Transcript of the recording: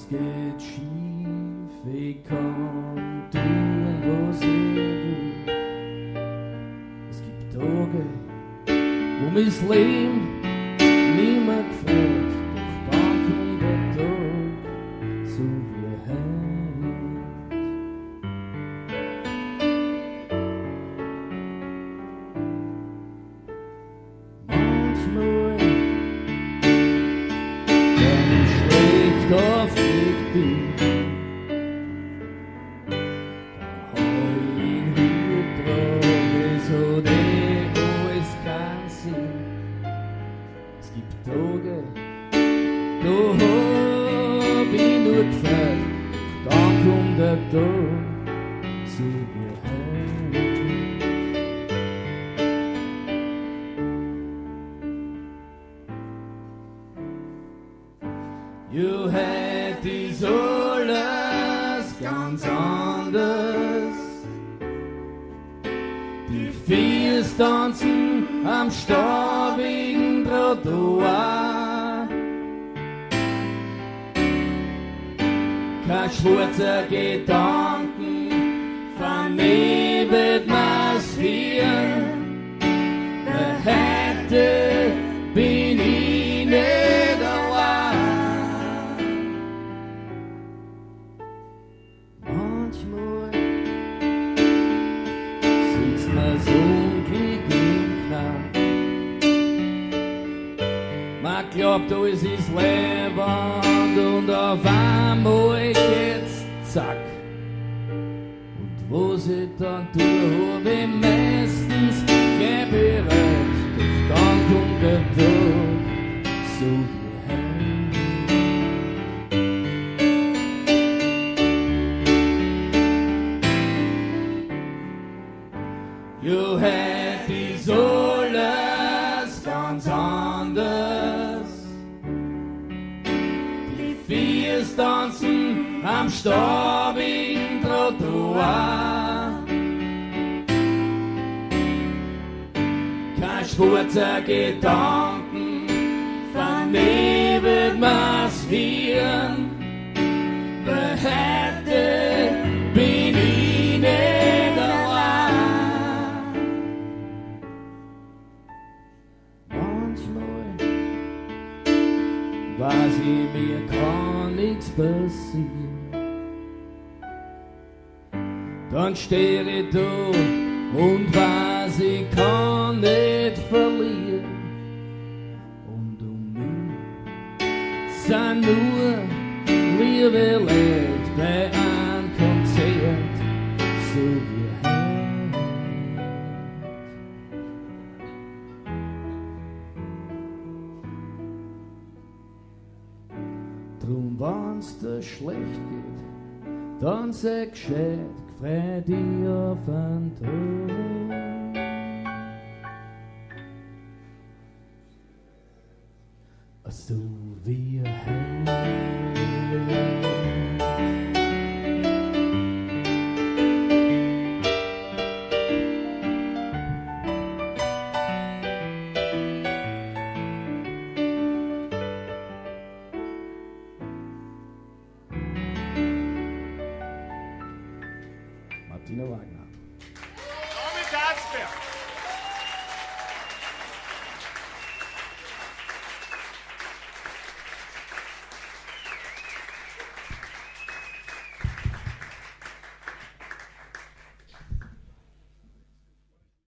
Es geht schief, ich kann tun, was ich will. Es gibt Tage, wo mein Leben niemand gefällt, doch dann kommt der Tag, so wie heute. Manchmal, wenn ich schlecht auf Weg bin, da hau ich den Hut drauf, es hat alles keinen Sinn. Es gibt Tage, da hab ich nur gefällt, dann kommt der Tag, so wie heute. Jo, heute ist alles ganz anders. Die Viehs tanzen am staubigen Trottoir. Kein schwarzer Gedanken vernebelt mir's Hirn. Heute bin ich nicht allein. Manchmal sitzt man so gegen Knall. Man glaubt, alles ist lebend und auf einmal geht's zack. Und was ich dann tue, hab ich meistens kein bereit. Doch dann kommt der Tag, so wie heute. Jo, heute ist alles ganz anders. Die Viehs tanzen am staubigen Trottoir. Kein schwarzer Gedanken vernebelt mir's Hirn. Weil heute bin ich nicht allein. Manchmal weiß ich, mir kann nichts passieren. Dann steh ich da und weiß, ich kann nicht verlieren. Und um mich sind nur liebe Leute bei einem Konzert, so wie heute. Drum, wenn's dir schlecht geht, dann sag gescheit, freu dich auf einen Tag. So wie heute. Martina Wagner.